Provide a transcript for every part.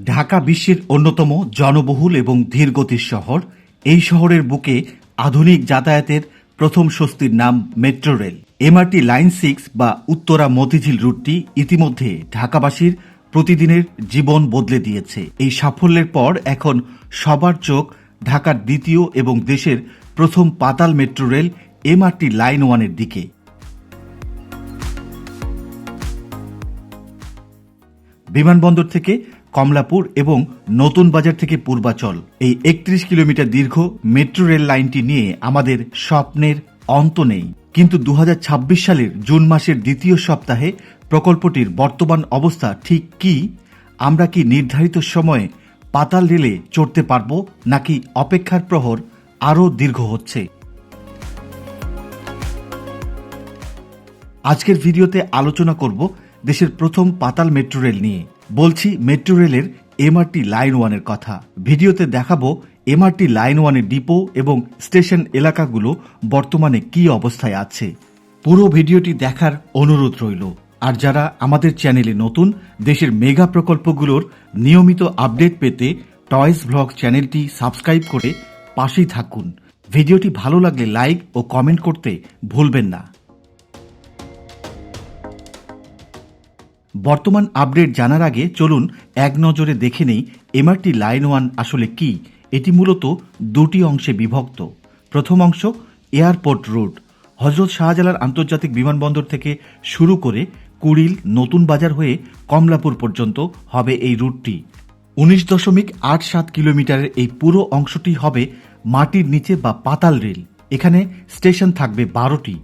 ঢাকা বিশ্বের অন্যতম জনবহুল এবং ধীরগতির শহর। এই শহরের বুকে আধুনিক যাতায়াতের প্রথম স্বস্তির নাম মেট্রো রেল। এমআরটি লাইন 6 বা উত্তরা মতিঝিল রুটটি ইতিমধ্যে ঢাকাবাসীর প্রতিদিনের জীবন বদলে দিয়েছে। এই সাফল্যের পর এখন সবার চোখ ঢাকার দ্বিতীয় এবং দেশের প্রথম পাতাল মেট্রো রেল এমআরটি লাইন 1-এর দিকে। বিমানবন্দর থেকে কমলাপুর এবং নতুন বাজার থেকে পূর্বাচল, এই 31 কিলোমিটার দীর্ঘ মেট্রো রেল লাইনটি নিয়ে আমাদের স্বপ্নের অন্ত নেই। কিন্তু 2026 সালের জুন মাসের দ্বিতীয় সপ্তাহে প্রকল্পটির বর্তমান অবস্থা ঠিক কি? আমরা কি নির্ধারিত সময়ে পাতাল রেলে চড়তে পারব, নাকি অপেক্ষার প্রহর আরও দীর্ঘ হচ্ছে? আজকের ভিডিওতে আলোচনা করব দেশের প্রথম পাতাল মেট্রো রেল নিয়ে। বলছি মেট্রো রেলের এমআরটি লাইন 1-এর কথা। ভিডিওতে দেখাবো এমআরটি লাইন 1-এর ডিপো এবং স্টেশন এলাকাগুলো বর্তমানে কি অবস্থায় আছে। পুরো ভিডিওটি দেখার অনুরোধ রইল। আর যারা আমাদের চ্যানেলে নতুন, দেশের মেগা প্রকল্পগুলোর নিয়মিত আপডেট পেতে টয়েস ব্লগ চ্যানেলটি সাবস্ক্রাইব করে পাশেই থাকুন। ভিডিওটি ভালো লাগলে লাইক ও কমেন্ট করতে ভুলবেন না। বর্তমান আপডেট জানার আগে চলুন এক নজরে দেখে নেই এমআরটি লাইন 1 আসলে কি। এটি মূলত দুটি অংশে বিভক্ত। প্রথম অংশ এয়ারপোর্ট রুট। হযরত শাহজালাল আন্তর্জাতিক বিমানবন্দর থেকে শুরু করে কুড়িল, নতুন বাজার হয়ে কমলাপুর পর্যন্ত হবে এই রুটটি। 19.87 কিলোমিটারের এই পুরো অংশটি হবে মাটির নিচে বা পাতাল রেল। এখানে স্টেশন থাকবে 12টি।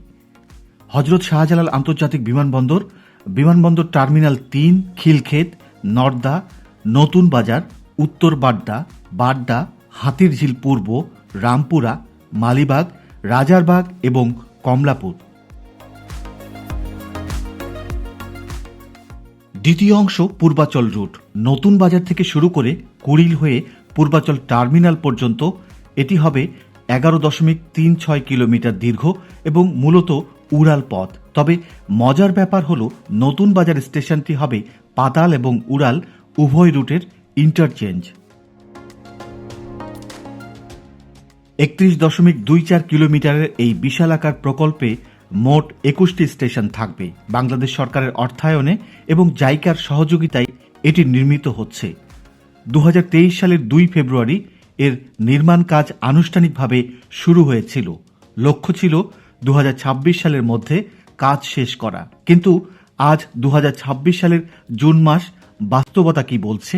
হযরত শাহজালাল আন্তর্জাতিক বিমানবন্দর, বিমানবন্দর টার্মিনাল 3, খিলক্ষেত, নর্দা, নতুন বাজার, উত্তর বাড্ডা, বাড্ডা, হাতিরঝিল পূর্ব, রামপুরা, মালিবাগ, রাজারবাগ এবং কমলাপুর। দ্বিতীয় অংশ পূর্বাচল রুট। নতুন বাজার থেকে শুরু করে কুড়িল হয়ে পূর্বাচল টার্মিনাল পর্যন্ত এটি হবে 11.36 কিলোমিটার দীর্ঘ এবং মূলত উড়াল পথ। তবে মজার ব্যাপার হলো নতুন বাজার স্টেশনটি হবে পাতাল এবং উড়াল উভয় রুটের ইন্টারচেঞ্জ। 31.24 কিলোমিটারের এই বিশালাকার প্রকল্পে মোট 21টি স্টেশন থাকবে। বাংলাদেশ সরকারের অর্থায়নে এবং জাইকার সহযোগিতায় এটি নির্মিত হচ্ছে। 2023 সালের 2 ফেব্রুয়ারি এর নির্মাণ কাজ আনুষ্ঠানিকভাবে শুরু হয়েছিল। লক্ষ্য ছিল 2026 সালের মধ্যে কাজ শেষ করা। কিন্তু আজ 2026 সালের জুন মাস, বাস্তবতা কি বলছে?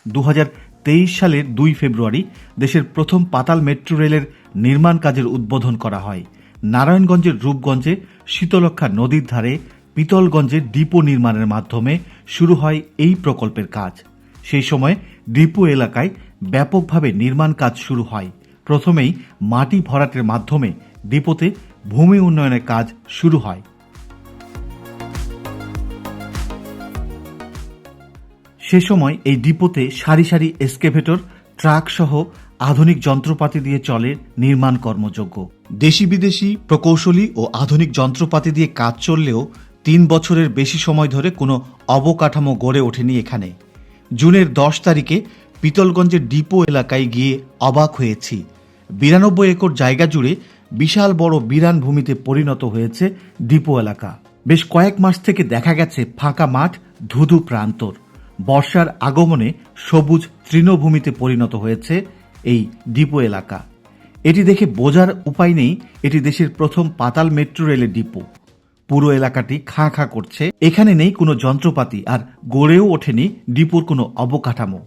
2023 সালের 2 ফেব্রুয়ারি দেশের প্রথম পাতাল মেট্রো রেলের নির্মাণ কাজের উদ্বোধন করা হয়। নারায়ণগঞ্জের রূপগঞ্জে শীতলক্ষ্যা নদীর ধারে পিতলগঞ্জে ডিপো নির্মাণের মাধ্যমে শুরু হয় এই প্রকল্পের কাজ। সেই সময় ডিপো এলাকায় ব্যাপকভাবে নির্মাণ কাজ শুরু হয়। প্রথমেই মাটি ভরাটের মাধ্যমে ডিপোতে ভূমি উন্নয়নের কাজ শুরু হয়। সে সময় এই ডিপোতে সারি সারি এক্সকেভেটর, ট্রাক সহ আধুনিক যন্ত্রপাতি দিয়ে চলে নির্মাণ কর্মযজ্ঞ। দেশি বিদেশি প্রকৌশলী ও আধুনিক যন্ত্রপাতি দিয়ে কাজ চললেও 3 বছরের বেশি সময় ধরে কোনো অবকাঠামো গড়ে ওঠেনি এখানে। জুনের 10 তারিখে পিতলগঞ্জের ডিপো এলাকায় গিয়ে অবাক হয়েছি। 92 একর জায়গা জুড়ে বিশাল বড় বিরান ভূমিতে পরিণত হয়েছে ডিপো এলাকা। বেশ কয়েক মাস থেকে দেখা গেছে ফাঁকা মাঠ, ধুধু প্রান্তর। বর্ষার আগমনে সবুজ তৃণভূমিতে পরিণত হয়েছে এই ডিপো এলাকা। এটি দেখে বোঝার উপায় নেই এটি দেশের প্রথম পাতাল মেট্রো রেলের ডিপো। পুরো এলাকাটি খাঁ খাঁ করছে। এখানে নেই কোনো যন্ত্রপাতি, আর গড়েও ওঠেনি ডিপোর কোনো অবকাঠামো।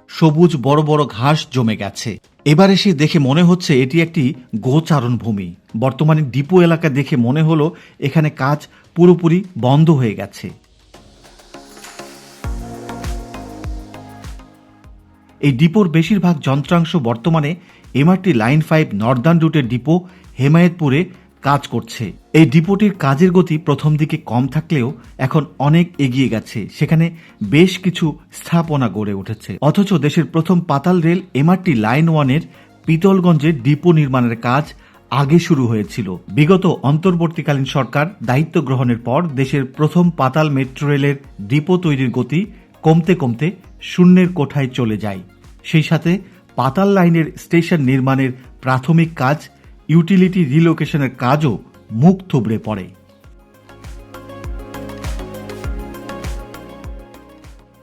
সবুজ বড় বড় ঘাস জমে গেছে। এবার এসে দেখে মনে হচ্ছে এটি একটি গোচারণ ভূমি। বর্তমানে ডিপো এলাকা দেখে মনে হলো এখানে কাজ পুরোপুরি বন্ধ হয়ে গেছে। এই ডিপোর বেশিরভাগ যন্ত্রাংশ বর্তমানে এমআরটি লাইন 5 নর্দার্ন রুটের ডিপো হেমায়েতপুরে কাজ করছে। এই ডিপোটির কাজের গতি প্রথম দিকে কম থাকলেও এখন অনেক এগিয়ে গেছে। সেখানে বেশ কিছু স্থাপনা গড়ে উঠেছে। অথচ দেশের প্রথম পাতাল রেল এমআরটি লাইন 1-এর পিতলগঞ্জের ডিপো নির্মাণের কাজ আগে শুরু হয়েছিল। বিগত অন্তর্বর্তীকালীন সরকার দায়িত্ব গ্রহণের পর দেশের প্রথম পাতাল মেট্রো রেলের ডিপো তৈরির গতি কমতে কমতে শূন্যের কোঠায় চলে যায়। সেই সাথে পাতাল লাইনের স্টেশন নির্মাণের প্রাথমিক কাজ, ইউটিলিটি রিলোকেশনের কাজও মুখ থুবড়ে পড়ে।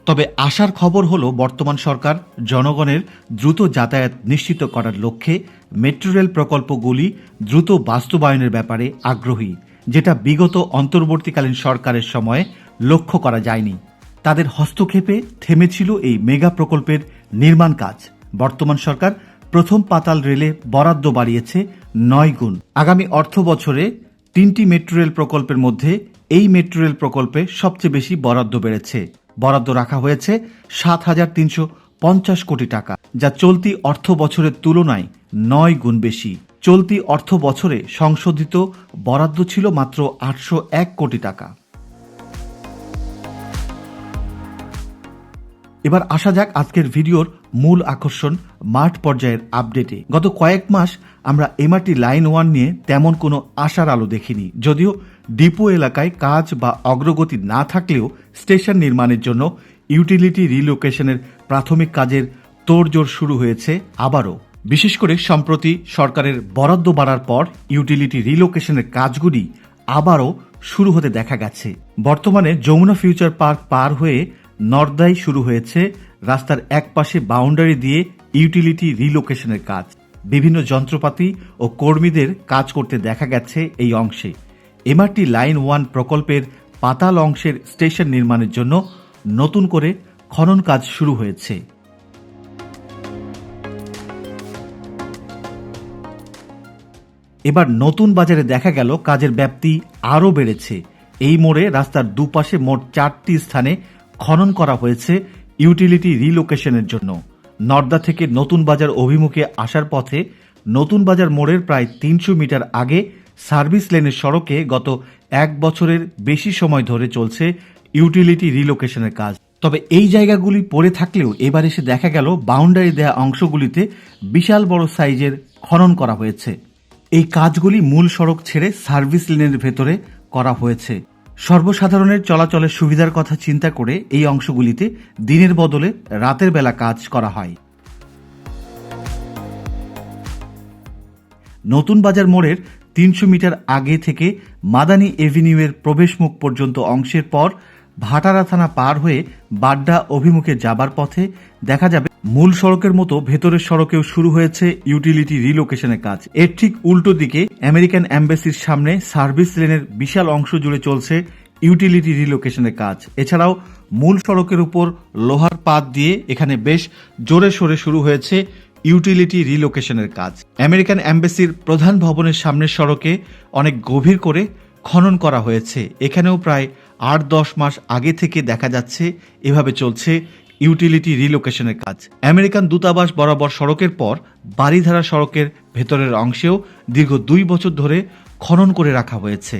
তবে আশার খবর হলো বর্তমান সরকার জনগণের দ্রুত যাতায়াত নিশ্চিত করার লক্ষ্যে মেট্রো রেল প্রকল্পগুলি দ্রুত বাস্তবায়নের ব্যাপারে আগ্রহী, যেটা বিগত অন্তর্বর্তীকালীন সরকারের সময়ে লক্ষ্য করা যায়নি। তাদের হস্তক্ষেপে থেমেছিল এই মেগা প্রকল্পের নির্মাণ কাজ। বর্তমান সরকার প্রথম পাতাল রেলে বরাদ্দ বাড়িয়েছে 9 গুণ। আগামী অর্থ বছরে 3টি মেট্রো রেল প্রকল্পের মধ্যে এই মেট্রো রেল প্রকল্পে সবচেয়ে বেশি বরাদ্দ বেড়েছে। বরাদ্দ রাখা হয়েছে 7,350 কোটি টাকা, যা চলতি অর্থ বছরের তুলনায় 9 গুণ বেশি। চলতি অর্থ বছরে সংশোধিত বরাদ্দ ছিল মাত্র 801 কোটি টাকা। এবার আসা যাক আজকের ভিডিওর মূল আকর্ষণ মাঠ পর্যায়ের আপডেটে। গত কয়েক মাস আমরা এমআরটি লাইন 1 নিয়ে তেমন কোনো আশার আলো দেখিনি। যদিও ডিপো এলাকায় কাজ বা অগ্রগতি না থাকলেও স্টেশন নির্মাণের জন্য ইউটিলিটি রিলোকেশনের প্রাথমিক কাজের তোড়জোড় শুরু হয়েছে আবারও। বিশেষ করে সম্প্রতি সরকারের বরাদ্দ বাড়ার পর ইউটিলিটি রিলোকেশনের কাজগুলি আবারও শুরু হতে দেখা গেছে। বর্তমানে যমুনা ফিউচার পার্ক পার হয়ে নর্দায় শুরু হয়েছে রাস্তার এক পাশে বাউন্ডারি দিয়ে ইউটিলিটি রিলোকেশনের কাজ। বিভিন্ন যন্ত্রপাতি ও কর্মীদের কাজ করতে দেখা গেছে এই অংশে। এমআরটি লাইন 1 প্রকল্পের পাতাল অংশের স্টেশন নির্মাণের জন্য নতুন করে খনন কাজ শুরু হয়েছে। এবার নতুন বাজারে দেখা গেল কাজের ব্যাপ্তি আরও বেড়েছে। এই মোড়ে রাস্তার দুপাশে মোট 4টি স্থানে খনন করা হয়েছে ইউটিলিটি রিলোকেশনের জন্য। নর্দা থেকে নতুন বাজার অভিমুখে আসার পথে নতুন বাজার মোড়ের প্রায় 300 মিটার আগে সার্ভিস লেনের সড়কে গত 1 বছরের বেশি সময় ধরে চলছে ইউটিলিটি রিলোকেশনের কাজ। তবে এই জায়গাগুলি পড়ে থাকলেও এবার এসে দেখা গেল বাউন্ডারি দেয়া অংশগুলিতে বিশাল বড় সাইজের খনন করা হয়েছে। এই কাজগুলি মূল সড়ক ছেড়ে সার্ভিস লেনের ভেতরে করা হয়েছে। সর্বসাধারণের চলাচলের সুবিধার কথা চিন্তা করে এই অংশগুলিতে দিনের বদলে রাতের বেলা কাজ করা হয়। নতুন বাজার মোড়ের 300 মিটার আগে থেকে মাদানী এভিনিউয়ের প্রবেশমুখ পর্যন্ত অংশের পর ভাটারা থানা পার হয়ে বাড্ডা অভিমুখে যাবার পথে দেখা যাবে মূল সড়কের মতো ভেতরের সড়কেও শুরু হয়েছে ইউটিলিটি রিলোকেশনের কাজ। এর ঠিক উল্টো দিকে আমেরিকান এম্বাসির সামনে সার্ভিস লেনের বিশাল অংশ জুড়ে চলছে ইউটিলিটি রিলোকেশনের কাজ। এছাড়াও মূল সড়কের উপর লোহার পাত দিয়ে এখানে বেশ জোরে সোরে শুরু হয়েছে ইউটিলিটি রিলোকেশনের কাজ। আমেরিকান এম্বাসির প্রধান ভবনের সামনের সড়কে অনেক গভীর করে খনন করা হয়েছে। এখানেও প্রায় 8-10 মাস আগে থেকে দেখা যাচ্ছে এভাবে চলছে ইউটিলিটি রিলোকেশনের কাজ। আমেরিকান দূতাবাস বরাবর সড়কের পর বাড়িধারা সড়কের ভেতরের অংশেও দীর্ঘ 2 বছর ধরে খনন করে রাখা হয়েছে।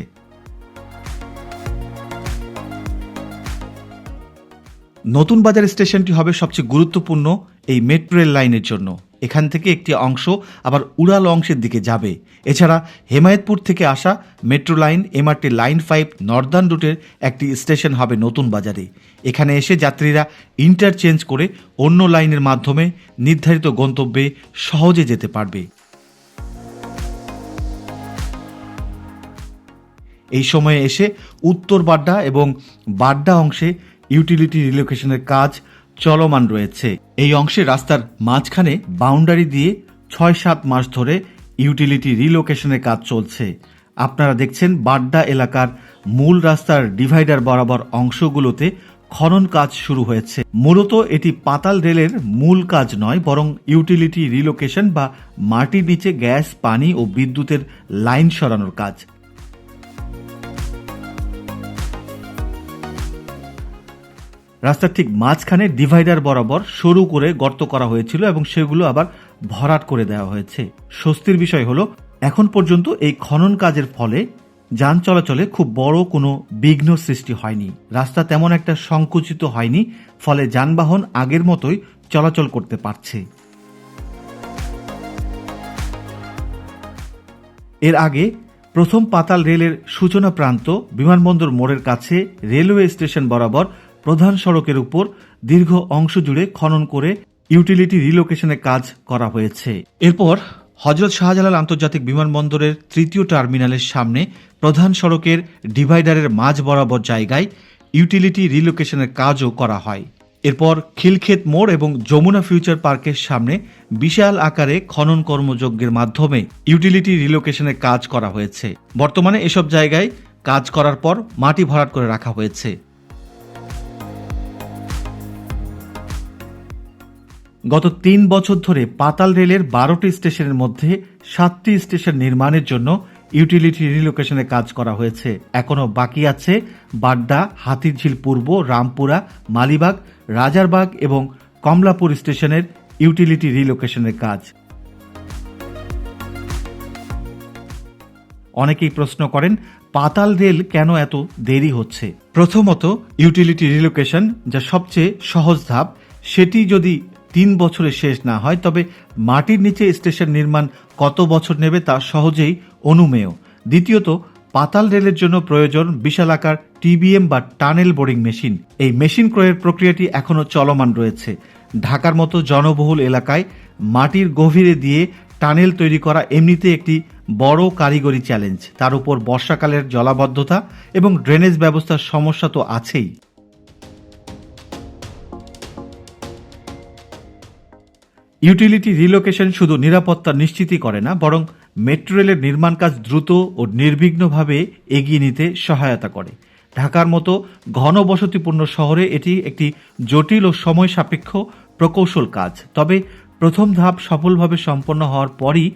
নতুন বাজার স্টেশনটি হবে সবচেয়ে গুরুত্বপূর্ণ এই মেট্রো রেল লাইনের জন্য। এখান থেকে একটি অংশ আবার উড়াল অংশের দিকে যাবে। এছাড়া হেমায়েতপুর থেকে আসা metro line MRT line 5 Northern রুটের একটি স্টেশন হবে নতুন বাজারে। এখানে এসে যাত্রীরা ইন্টারচেঞ্জ করে অন্য লাইনের মাধ্যমে নির্ধারিত গন্তব্যে সহজে যেতে পারবে। এই সময়ে এসে উত্তর বাড্ডা এবং বাড্ডা অংশে ইউটিলিটি রিলোকেশনের কাজ চলমান রয়েছে। এই অংশে রাস্তার মাঝখানে বাউন্ডারি দিয়ে 6-7 মাস ধরে ইউটিলিটি রিলোকেশনের কাজ চলছে। আপনারা দেখছেন বাড্ডা এলাকার মূল রাস্তার ডিভাইডার বরাবর অংশগুলোতে খনন কাজ শুরু হয়েছে। মূলত এটি পাতাল রেলের মূল কাজ নয়, বরং ইউটিলিটি রিলোকেশন বা মাটির নিচে গ্যাস, পানি ও বিদ্যুতের লাইন সরানোর কাজ। রাস্তার ঠিক মাঝখানে ডিভাইডার বরাবর সরু করে গর্ত করা হয়েছিল এবং সেগুলো আবার ভরাট করে দেওয়া হয়েছে। স্বস্তির বিষয় হলো এখন পর্যন্ত এই খনন কাজের ফলে যান চলাচলে খুব বড় কোনো বিঘ্ন সৃষ্টি হয়নি। রাস্তা তেমন একটা সংকুচিত হয়নি, ফলে যানবাহন আগের মতোই চলাচল করতে পারছে। এর আগে প্রথম পাতাল রেলের সূচনা প্রান্ত বিমানবন্দর মোড়ের কাছে রেলওয়ে স্টেশন বরাবর প্রধান সড়কের উপর দীর্ঘ অংশ জুড়ে খনন করে ইউটিলিটি রিলোকেশনের কাজ করা হয়েছে। এরপর হযরত শাহজালাল আন্তর্জাতিক বিমানবন্দরের তৃতীয় টার্মিনালের সামনে প্রধান সড়কের ডিভাইডারের মাঝ বরাবর জায়গায় ইউটিলিটি রিলোকেশনের কাজও করা হয়। এরপর খিলক্ষেত মোড় এবং যমুনা ফিউচার পার্কের সামনে বিশাল আকারে খনন কর্মযজ্ঞের মাধ্যমে ইউটিলিটি রিলোকেশনের কাজ করা হয়েছে। বর্তমানে এসব জায়গায় কাজ করার পর মাটি ভরাট করে রাখা হয়েছে। গত ৩ বছর ধরে পাতাল রেলের ১২টি স্টেশনের মধ্যে ৭টি স্টেশন নির্মাণের জন্য ইউটিলিটি রিলোকেশনের কাজ করা হয়েছে। এখনও বাকি আছে বাড্ডা, হাতিরঝিল পূর্ব, রামপুরা, মালিবাগ, রাজারবাগ এবং কমলাপুর স্টেশনের ইউটিলিটি রিলোকেশনের কাজ। অনেকেই প্রশ্ন করেন পাতাল রেল কেন এত দেরি হচ্ছে। প্রথমত, ইউটিলিটি রিলোকেশন যা সবচেয়ে সহজ ধাপ, সেটি যদি ৩ বছরে শেষ না হয় তবে মাটির নিচে স্টেশন নির্মাণ কত বছর নেবে তা সহজেই অনুমেয়। দ্বিতীয়ত, পাতাল রেলের জন্য প্রয়োজন বিশালাকার টিবিএম বা টানেল বোরিং মেশিন। এই মেশিন ক্রয়ের প্রক্রিয়াটি এখনও চলমান রয়েছে। ঢাকার মতো জনবহুল এলাকায় মাটির গভীরে দিয়ে টানেল তৈরি করা এমনিতে একটি বড় কারিগরি চ্যালেঞ্জ। তার উপর বর্ষাকালের জলাবদ্ধতা এবং ড্রেনেজ ব্যবস্থার সমস্যা তো আছেই। ইউটিলিটি রিলোকেশন শুধু নিরাপত্তা নিশ্চিতই করে না, বরং মেট্রো রেলের নির্মাণ কাজ দ্রুত ও নির্বিঘ্নভাবে এগিয়ে নিতে সহায়তা করে। ঢাকার মতো ঘনবসতিপূর্ণ শহরে এটি একটি জটিল ও সময় সাপেক্ষ প্রকৌশল কাজ। তবে প্রথম ধাপ সফলভাবে সম্পন্ন হওয়ার পরই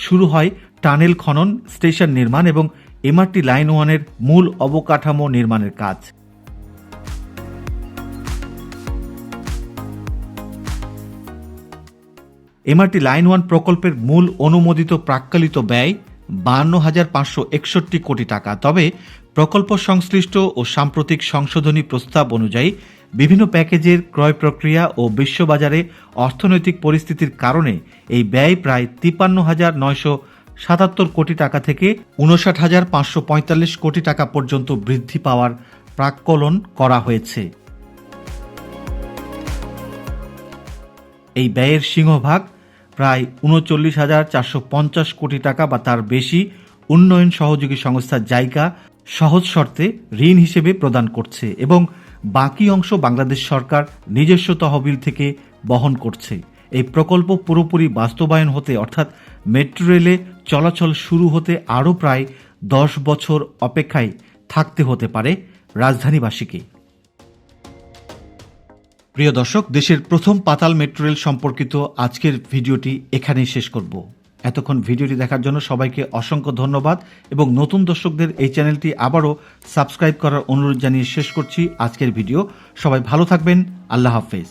শুরু হয় টানেল খনন, স্টেশন নির্মাণ এবং এমআরটি লাইন 1-এর মূল অবকাঠামো নির্মাণের কাজ। এমআরটি লাইন 1 প্রকল্পের মূল অনুমোদিত প্রাক্কালিত ব্যয় 52,561 কোটি টাকা। তবে প্রকল্প সংশ্লিষ্ট ও সাম্প্রতিক সংশোধনী প্রস্তাব অনুযায়ী বিভিন্ন প্যাকেজের ক্রয় প্রক্রিয়া ও বিশ্ববাজারে অর্থনৈতিক পরিস্থিতির কারণে এই ব্যয় প্রায় 53,977 কোটি টাকা থেকে 59,545 কোটি টাকা পর্যন্ত বৃদ্ধি পাওয়ার প্রাক্কলন করা হয়েছে। এই ব্যয়ের সিংহভাগ প্রায় 39,450 কোটি টাকা বা তার বেশি উন্নয়ন সহযোগী সংস্থা জাইকা সহজ শর্তে ঋণ হিসেবে প্রদান করছে এবং বাকি অংশ বাংলাদেশ সরকার নিজস্ব তহবিল থেকে বহন করছে। এই প্রকল্প পুরোপুরি বাস্তবায়ন হতে অর্থাৎ মেট্রো রেলে চলাচল শুরু হতে আরও প্রায় 10 বছর অপেক্ষায় থাকতে হতে পারে রাজধানীবাসীকে। প্রিয় দর্শক, দেশের প্রথম পাতাল মেট্রো রেল সম্পর্কিত আজকের ভিডিওটি এখানেই শেষ করব। এতক্ষণ ভিডিওটি দেখার জন্য সবাইকে অসংখ্য ধন্যবাদ এবং নতুন দর্শকদের এই চ্যানেলটি আবারও সাবস্ক্রাইব করার অনুরোধ জানিয়ে শেষ করছি আজকের ভিডিও। সবাই ভালো থাকবেন। আল্লাহ হাফেজ।